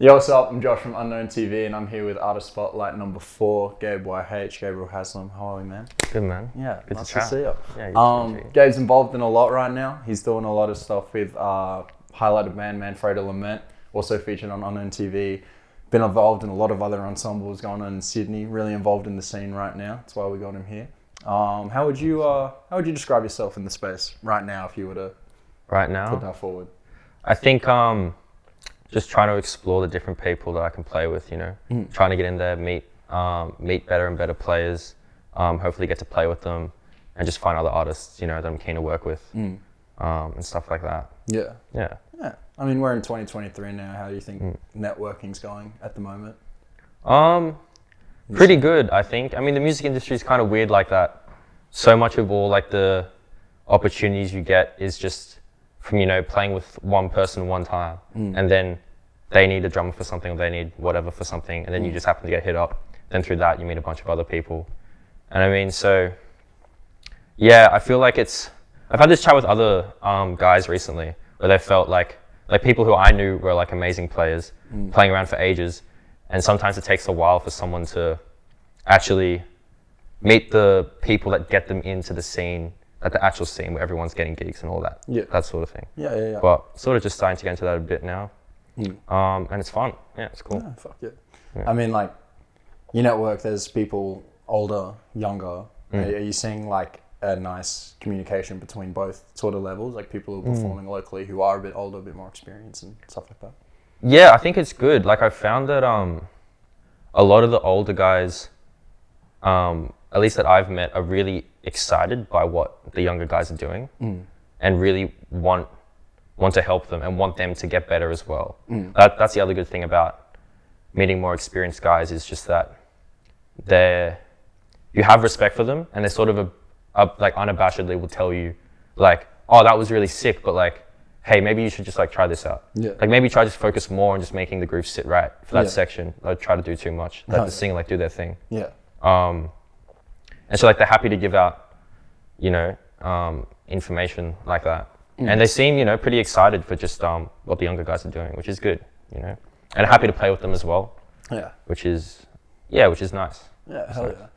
Yo, what's up? I'm Josh from UnknownTV and I'm here with Artist Spotlight number 4, Gabe YH, Gabriel Haslam. How are you, man? Good, man. Yeah, good nice to chat. See you. Yeah, Gabe's involved in a lot right now. He's doing a lot of stuff with highlighted band Manfredo Lament, also featured on UnknownTV. Been involved in a lot of other ensembles going on in Sydney. Really involved in the scene right now. That's why we got him here. How would you describe yourself in the space right now if you were to put that forward? I think just trying to explore the different people that I can play with, trying to get in there, meet better and better players, hopefully get to play with them and just find other artists, that I'm keen to work with and stuff like that. Yeah. I mean, we're in 2023 now. How do you think networking's going at the moment? Pretty good, I think. I mean, the music industry is kind of weird like that. So much of all like the opportunities you get is just from, playing with one person one time and then they need a drummer for something or they need whatever for something and then you just happen to get hit up. Then through that you meet a bunch of other people. And I mean, so yeah, I feel like I've had this chat with other guys recently where they felt like people who I knew were like amazing players playing around for ages, and sometimes it takes a while for someone to actually meet the people that get them into the scene, at the actual scene where everyone's getting gigs and all that, that sort of thing. Yeah. But sort of just starting to get into that a bit now, and it's fun. Yeah, it's cool. Yeah, fuck yeah. I mean, like, you network. There's people older, younger. Are you seeing like a nice communication between both sort of levels, like people who are performing locally who are a bit older, a bit more experienced and stuff like that? Yeah, I think it's good. Like I found that a lot of the older guys, at least that I've met, are really excited by what the younger guys are doing and really want to help them and want them to get better as well. That's the other good thing about meeting more experienced guys, is just that you have respect for them and they sort of like unabashedly will tell you like, oh, that was really sick, but like, hey, maybe you should just like try this out. Yeah. Like maybe try to just focus more on just making the groove sit right for that section. Don't try to do too much. Let the singer like do their thing. Yeah. And so like they're happy to give out, information like that. And they seem, pretty excited for just what the younger guys are doing, which is good, and happy to play with them as well. Yeah. Which is nice. Yeah, hell yeah.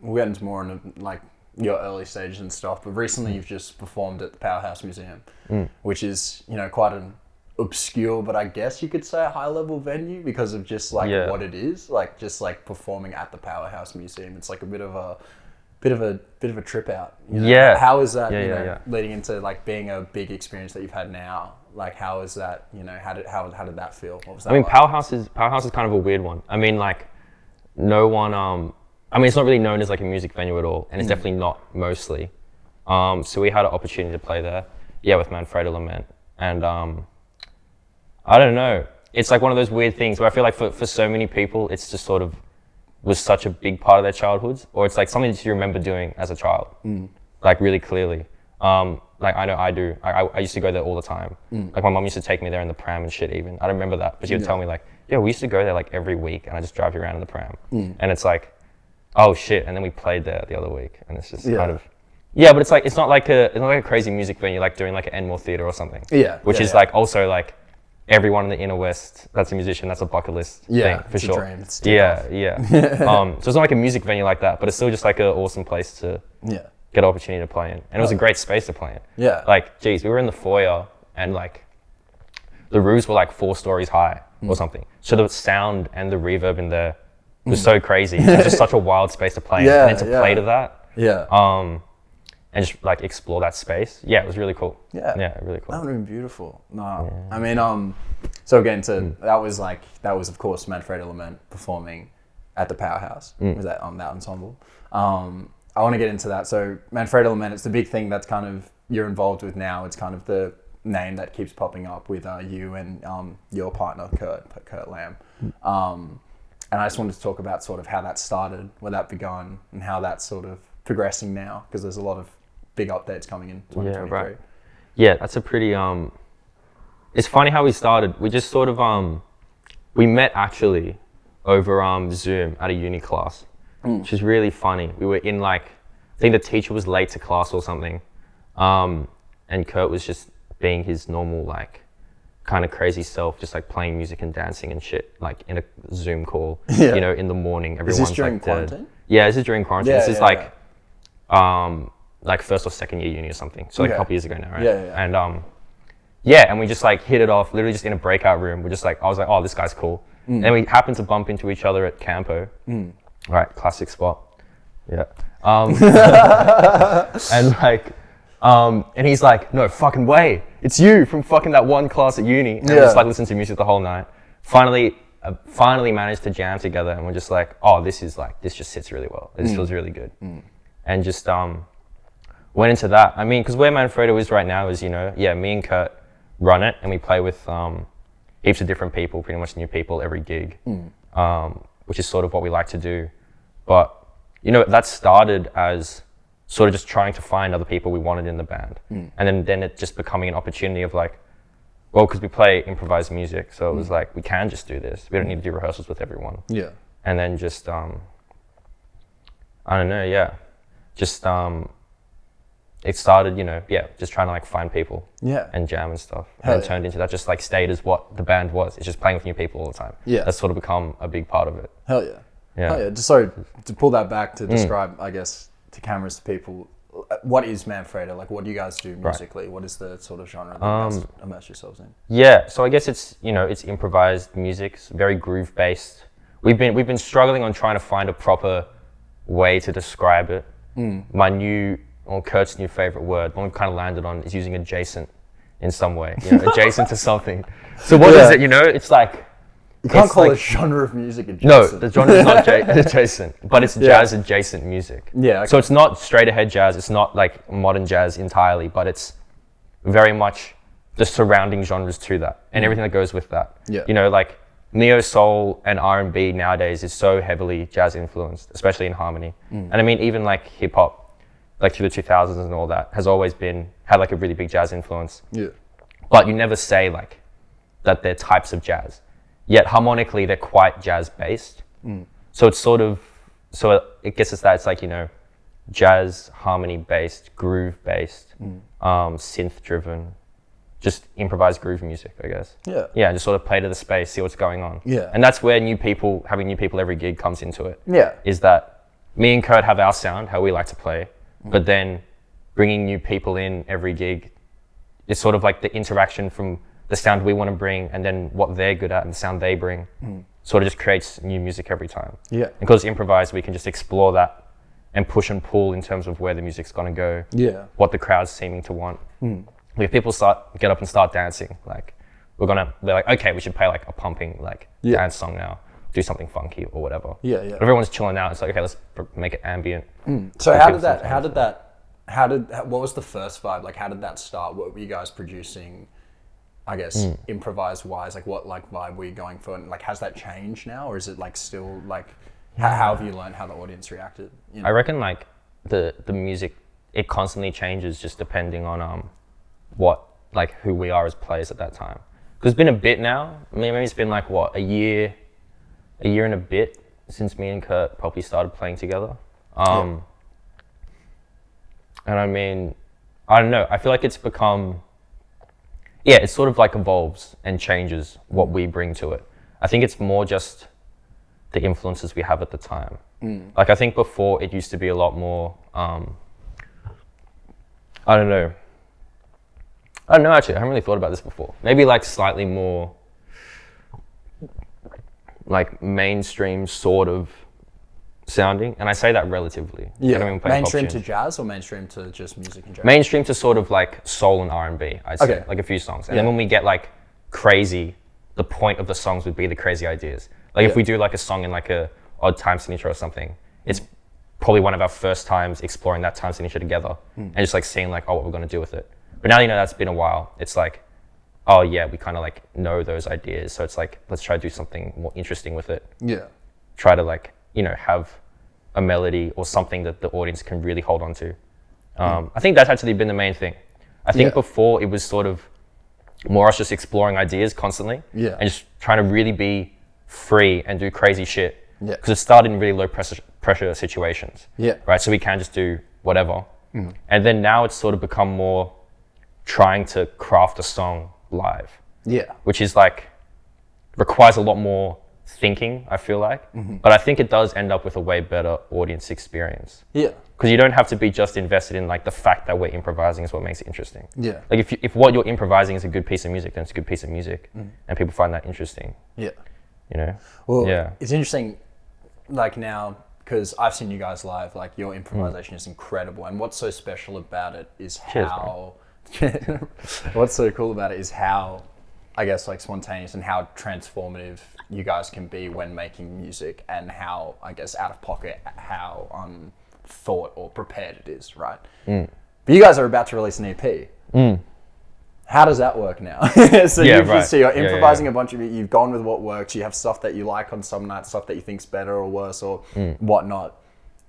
We'll get into more in like your early stages and stuff, but recently you've just performed at the Powerhouse Museum, which is, quite an obscure, but I guess you could say a high level venue because of just like what it is, like just like performing at the Powerhouse Museum. It's like a bit of a trip out. Yeah. How is that, leading into like being a big experience that you've had now? Like how is that, how did that feel? What was that? I mean, like? Powerhouse is kind of a weird one. I mean, like no one, it's not really known as like a music venue at all, and it's definitely not mostly. So we had an opportunity to play there, with Manfredo Lament, and I don't know. It's like one of those weird things where I feel like for so many people, it's just sort of was such a big part of their childhoods, or it's like something that you remember doing as a child, like really clearly. Like I know I do. I used to go there all the time. Like my mom used to take me there in the pram and shit even. I don't remember that, but she would tell me like, yeah, we used to go there like every week and I just drive you around in the pram. And it's like, oh shit, and then we played there the other week and it's just kind of, but it's not like a crazy music venue like doing like an Enmore Theatre or something. Which is like also like everyone in the inner west that's a musician, that's a bucket list thing for sure. Dream. It's so it's not like a music venue like that, but it's still just like an awesome place to get an opportunity to play in. And it was a great space to play in. Like, geez, we were in the foyer and like the roofs were like 4 stories high or something. So the sound and the reverb in there was so crazy. It was just such a wild space to play in. And then to play to that. And just like explore that space. Yeah, it was really cool. Yeah, really cool. That would have been beautiful. No, I mean, so again, that was of course Manfredo Lament performing at the Powerhouse. Was that that ensemble? I want to get into that. So Manfredo Lament, it's the big thing that's kind of you're involved with now. It's kind of the name that keeps popping up with you and your partner Kurt Lamb. And I just wanted to talk about sort of how that started, where that began, and how that's sort of progressing now, because there's a lot of big updates coming in 2023. Yeah, right. Yeah, that's a pretty, it's funny how we started. We just sort of, we met actually over Zoom at a uni class, which is really funny. We were in like, I think the teacher was late to class or something, and Kurt was just being his normal like kind of crazy self, just like playing music and dancing and shit, like in a Zoom call, Yeah. you know, in the morning. Everyone's Is this during like quarantine? Yeah, this is during quarantine. Yeah, This is like first or second year uni or something. So like a couple years ago now, right? Yeah. And and we just like hit it off, literally just in a breakout room. We're just like, I was like, oh, this guy's cool. And we happened to bump into each other at Campo. Right, classic spot. Yeah. And like, and he's like, no fucking way, it's you from fucking that one class at uni. And we just like listened to music the whole night. Finally managed to jam together, and we're just like, oh, this just sits really well. This feels really good. And just went into that. I mean, because where Manfredo is right now is, you know, me and Kurt run it, and we play with heaps of different people, pretty much new people every gig, which is sort of what we like to do. But, you know, that started as sort of just trying to find other people we wanted in the band. And then it just becoming an opportunity of like, well, because we play improvised music, so it was like, we can just do this. We don't need to do rehearsals with everyone. Yeah. And then just, I don't know, just, it started, you know, just trying to like find people and jam and stuff. And it turned into that, just like stayed as what the band was. It's just playing with new people all the time. Yeah. That's sort of become a big part of it. Hell yeah. Hell yeah. Just so to pull that back to describe, I guess, to cameras, to people, what is Manfredo? Like, what do you guys do musically? Right. What is the sort of genre that you guys immerse yourselves in? Yeah, so I guess it's, you know, it's improvised music. It's very groove based. We've been struggling on trying to find a proper way to describe it. Kurt's new favorite word, one we've kind of landed on, is using adjacent in some way, you know, adjacent to something. So what is it, you know? It's like, you can't call a genre of music adjacent. No, the genre is not adjacent, but it's jazz adjacent music. Yeah. Okay. So it's not straight ahead jazz. It's not like modern jazz entirely, but it's very much the surrounding genres to that and everything that goes with that. Yeah. You know, like neo soul and R&B nowadays is so heavily jazz influenced, especially in harmony. And I mean, even like hip hop, like through the 2000s and all that, has always had like a really big jazz influence. Yeah. But you never say like that they're types of jazz. Yet harmonically, they're quite jazz-based. So it's sort of, it gets us that, it's like, you know, jazz, harmony-based, groove-based, synth-driven, just improvised groove music, I guess. Yeah. Yeah, just sort of play to the space, see what's going on. Yeah. And that's where having new people every gig comes into it. Yeah. Is that me and Kurt have our sound, how we like to play, but then bringing new people in every gig is sort of like the interaction from the sound we want to bring and then what they're good at and the sound they bring sort of just creates new music every time. Yeah. And because it's improvised, we can just explore that and push and pull in terms of where the music's going to go. Yeah. What the crowd's seeming to want. If people get up and start dancing, like they're like, okay, we should play like a pumping like dance song now, do something funky or whatever. Yeah, yeah. But everyone's chilling out. It's like, okay, let's make it ambient. So what was the first vibe? Like, how did that start? What were you guys producing? I guess improvised wise, like what like vibe were you going for, and like has that changed now, or is it like still like how have you learned how the audience reacted? You know? I reckon like the music, it constantly changes just depending on who we are as players at that time. Because it's been a bit now. I mean, maybe it's been like what, a year and a bit since me and Kurt probably started playing together. And I mean, I don't know. I feel like it's become. Yeah, it sort of like evolves and changes what we bring to it. I think it's more just the influences we have at the time. Like I think before it used to be a lot more, I don't know actually, I haven't really thought about this before. Maybe like slightly more like mainstream sort of sounding, and I say that relatively. Yeah, mainstream to jazz or mainstream to just music in general? Mainstream to sort of like soul and R&B, I'd say, like a few songs. And then when we get like crazy, the point of the songs would be the crazy ideas. Like if we do like a song in like a odd time signature or something, it's probably one of our first times exploring that time signature together and just like seeing like, what we're gonna do with it. But now, you know, that's been a while. It's like, oh yeah, we kind of like know those ideas. So it's like, let's try to do something more interesting with it. Yeah. Try to like, you know, have a melody or something that the audience can really hold on to. I think that's actually been the main thing. I think before it was sort of more us just exploring ideas constantly and just trying to really be free and do crazy shit. Because it started in really low pressure situations. Right, so we can just do whatever. And then now it's sort of become more trying to craft a song live. Yeah. which is like requires a lot more thinking, I feel like. But I think it does end up with a way better audience experience. Yeah. Because you don't have to be just invested in like the fact that we're improvising is what makes it interesting. Yeah. Like if what you're improvising is a good piece of music, then it's a good piece of music, and people find that interesting. Yeah. You know. Well, yeah. It's interesting, like now, because I've seen you guys live. Like your improvisation is incredible, and what's so special about it is how. What's so cool about it is how, I guess, like spontaneous and how transformative you guys can be when making music, and how, I guess, out of pocket, how thought or prepared it is, right? But you guys are about to release an EP. How does that work now? So you're improvising a bunch of it. You've gone with what works. You have stuff that you like on some nights, stuff that you think's better or worse or whatnot.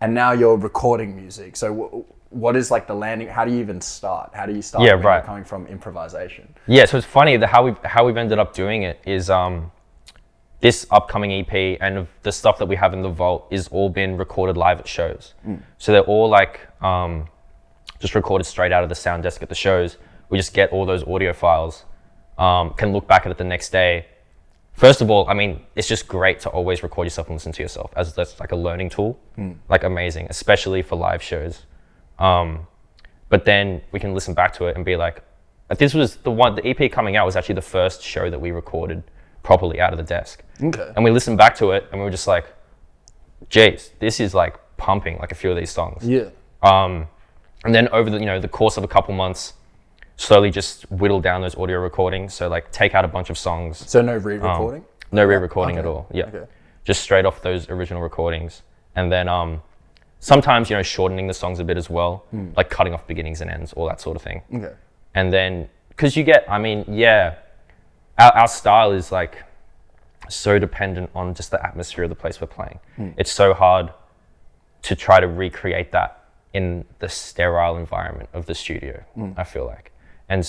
And now you're recording music. So what is like the landing? How do you even start? How do you start when you're coming from improvisation? Yeah, so it's funny that how we've ended up doing it is this upcoming EP and the stuff that we have in the vault is all been recorded live at shows. So they're all like just recorded straight out of the sound desk at the shows. We just get all those audio files, can look back at it the next day. First of all, I mean, it's just great to always record yourself and listen to yourself, as that's like a learning tool, like amazing, especially for live shows. But then we can listen back to it and be like, this was the EP coming out was actually the first show that we recorded properly out of the desk. Okay. And we listened back to it and we were just like, geez, this is like pumping, like a few of these songs. Yeah. And then over the course of a couple months, slowly just whittle down those audio recordings. So like take out a bunch of songs. So no re-recording? No re-recording at all. Yeah. Okay. Just straight off those original recordings. And then sometimes, shortening the songs a bit as well, like cutting off beginnings and ends, all that sort of thing. Okay. And then, because our style is like so dependent on just the atmosphere of the place we're playing. It's so hard to try to recreate that in the sterile environment of the studio, I feel like. And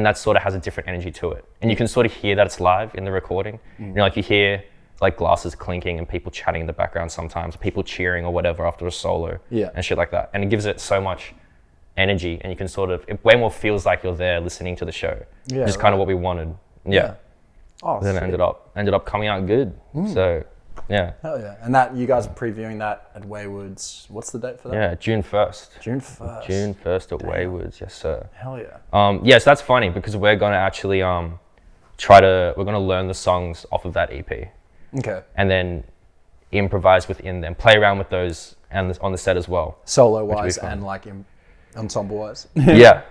that sort of has a different energy to it. And you can sort of hear that it's live in the recording. Like you hear like glasses clinking and people chatting in the background sometimes, people cheering or whatever after a solo and shit like that. And it gives it so much energy, and you can sort of, it way more feels like you're there listening to the show, which is kind of what we wanted. Yeah. Oh, then it ended up coming out good. So yeah. Hell yeah. And that you guys are previewing that at Waywoods. What's the date for that? Yeah, June 1st. June 1st. June 1st at Waywoods, yes sir. Hell yeah. So that's funny because we're gonna actually we're gonna learn the songs off of that EP. Okay. And then improvise within them, play around with those and on the set as well. Solo wise and like ensemble wise. Yeah.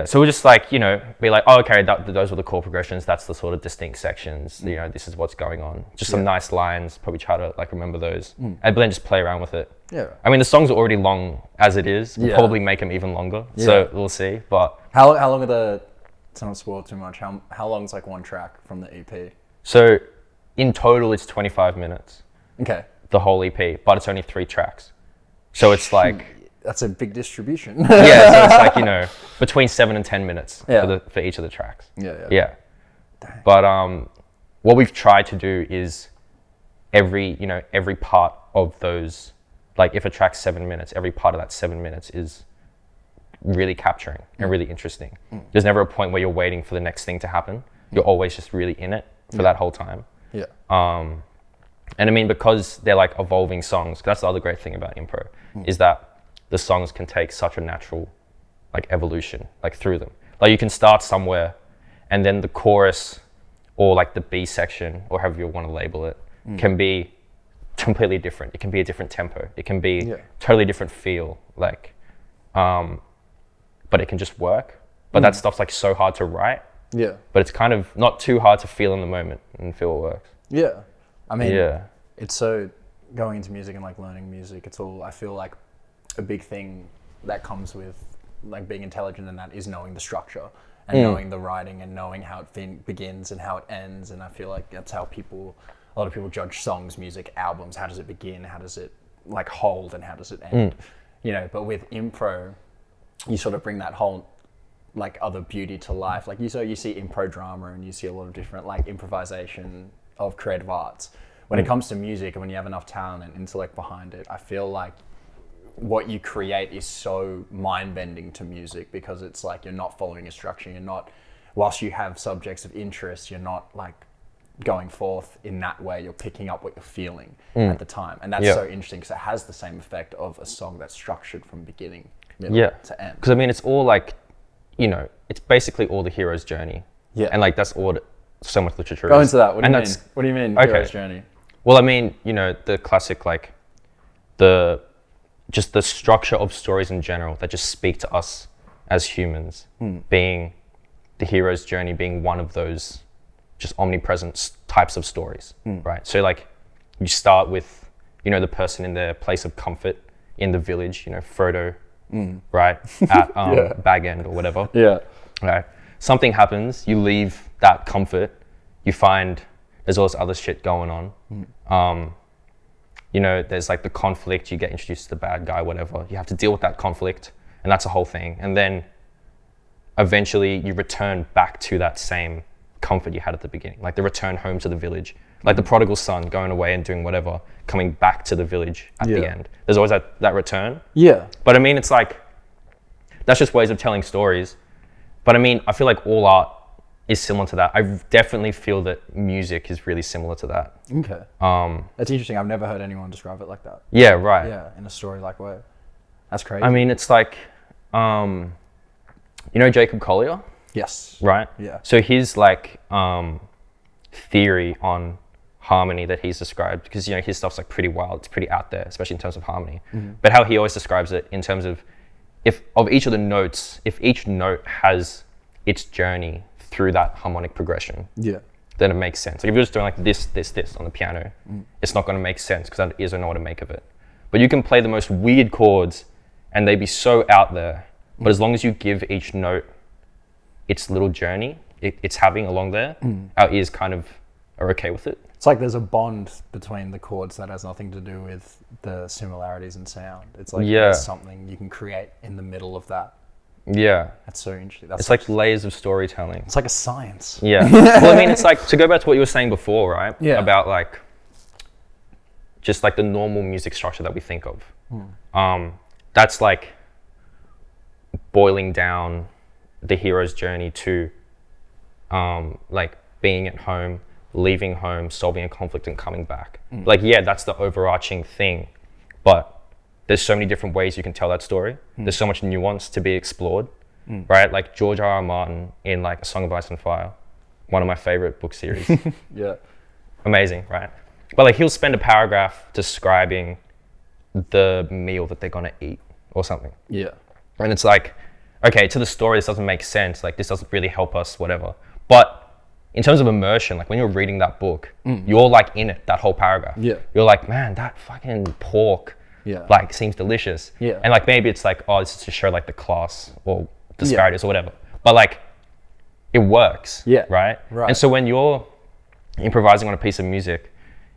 So we'll just like, be like, oh, okay, those were the chord progressions. That's the sort of distinct sections. This is what's going on. Just some nice lines. Probably try to like remember those, and then just play around with it. Yeah. I mean, the songs are already long as it is. We'll probably make them even longer. Yeah. So we'll see. But how long are the? To not spoil too much. How long is like one track from the EP? So in total, it's 25 minutes. Okay. The whole EP, but it's only 3 tracks. So it's like. That's a big distribution. So it's like, between 7 and 10 minutes for each of the tracks. Yeah. Dang. But what we've tried to do is every part of those, like if a track's 7 minutes, every part of that 7 minutes is really capturing and really interesting. There's never a point where you're waiting for the next thing to happen. You're always just really in it for that whole time. Yeah. And I mean, because they're like evolving songs, that's the other great thing about impro, is that the songs can take such a natural like evolution like through them. Like you can start somewhere and then the chorus or like the B section or however you want to label it can be completely different. It can be a different tempo. It can be totally different feel, like but it can just work. But that stuff's like so hard to write. Yeah. But it's kind of not too hard to feel in the moment and feel it works. Yeah. I mean, it's so going into music and like learning music, it's all, I feel like a big thing that comes with like being intelligent in that is knowing the structure and knowing the writing and knowing how it begins and how it ends. And I feel like that's how a lot of people judge songs, music, albums. How does it begin? How does it like hold and how does it end? But with impro, you sort of bring that whole like other beauty to life. Like you see impro drama and you see a lot of different like improvisation of creative arts. When it comes to music and when you have enough talent and intellect behind it, I feel like what you create is so mind-bending to music because it's like you're not following a structure, you're not whilst you have subjects of interest, you're not like going forth in that way. You're picking up what you're feeling at the time. And that's so interesting because it has the same effect of a song that's structured from beginning, middle to end. Because I mean, it's all like, you know, it's basically all the hero's journey. Yeah. And like, that's all so much literature Go is. into that. What do you and mean? What do you mean, okay. hero's journey? Well, I mean, you know, the classic, like, just the structure of stories in general that just speak to us as humans, being the hero's journey being one of those just omnipresent types of stories, right? So like, you start with, you know, the person in their place of comfort in the village, you know, Frodo, right, at Bag End or whatever. Yeah. Right. Something happens, you leave that comfort, you find there's all this other shit going on. You know, there's like the conflict, you get introduced to the bad guy, whatever. You have to deal with that conflict, and that's a whole thing. And then eventually you return back to that same comfort you had at the beginning, like the return home to the village, like the prodigal son going away and doing whatever, coming back to the village at the end. There's always that return. Yeah. But I mean, it's like, that's just ways of telling stories. But I mean, I feel like all art is similar to that. I definitely feel that music is really similar to that. Okay. That's interesting. I've never heard anyone describe it like that. Yeah, right. Yeah, in a story-like way. That's crazy. I mean, it's like, you know Jacob Collier? Yes. Right? Yeah. So his like theory on harmony that he's described, because you know his stuff's like pretty wild, it's pretty out there, especially in terms of harmony. But how he always describes it in terms of if each of the notes, if each note has its journey through that harmonic progression, then it makes sense. Like if you're just doing like this on the piano, it's not going to make sense because that is I know what to make of it. But you can play the most weird chords and they be so out there, but as long as you give each note its little journey it's having along there, our ears kind of are okay with it. It's like there's a bond between the chords that has nothing to do with the similarities in sound. It's like there's something you can create in the middle of that. Yeah. That's so interesting. It's like layers of storytelling. It's like a science. Yeah. Well, I mean, it's like, to go back to what you were saying before, right? Yeah. About like, just like the normal music structure that we think of. That's like boiling down the hero's journey to like being at home, leaving home, solving a conflict and coming back. Like, yeah, that's the overarching thing, but there's so many different ways you can tell that story. There's so much nuance to be explored, right? Like George R.R. Martin in like A Song of Ice and Fire, one of my favorite book series. Yeah. Amazing, right? But like he'll spend a paragraph describing the meal that they're gonna eat or something. Yeah. And it's like, okay, to the story, this doesn't make sense. Like this doesn't really help us, whatever. But in terms of immersion, like when you're reading that book, you're like in it, that whole paragraph. Yeah. You're like, man, that fucking pork like seems delicious. Yeah. And like maybe it's like, oh, this is to show like the class or disparities or whatever. But like it works. Yeah. Right? Right. And so when you're improvising on a piece of music,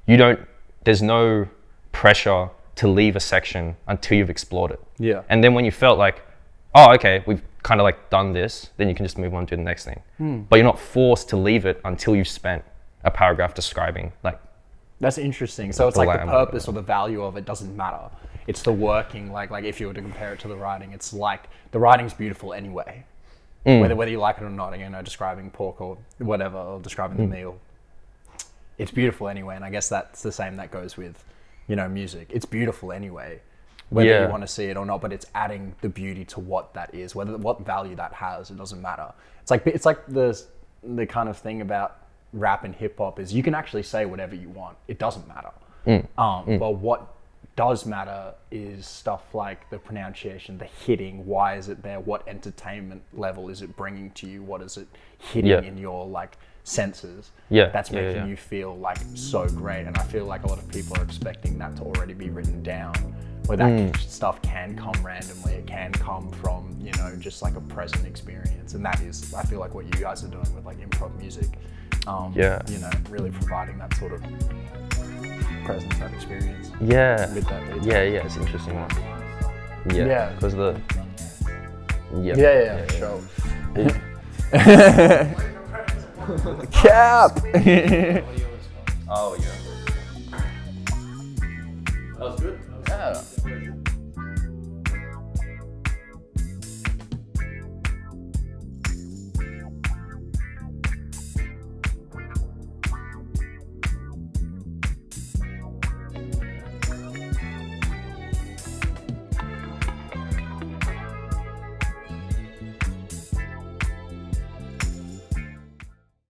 there's no pressure to leave a section until you've explored it. Yeah. And then when you felt like, oh, okay, we've kind of like done this, then you can just move on to the next thing. But you're not forced to leave it until you've spent a paragraph describing like. That's interesting. So it's like the purpose or the value of it doesn't matter. It's the working, like if you were to compare it to the writing, it's like the writing's beautiful anyway. Whether you like it or not, you know, describing pork or whatever, or describing the meal. It's beautiful anyway, and I guess that's the same that goes with, you know, music. It's beautiful anyway, whether you want to see it or not, but it's adding the beauty to what that is, what value that has, it doesn't matter. It's like the kind of thing about rap and hip hop is you can actually say whatever you want. It doesn't matter. But what does matter is stuff like the pronunciation, the hitting, why is it there, what entertainment level is it bringing to you, what is it hitting in your like senses, that's making you feel like so great. And I feel like a lot of people are expecting that to already be written down, where that stuff can come randomly, it can come from, you know, just like a present experience. And that is, I feel like what you guys are doing with like improv music, you know, really providing that sort of presence, that experience. Yeah. With that detail. Yeah, it's an interesting one. Yeah. Because Sure. Cap! Oh, yeah. That was good. Yeah.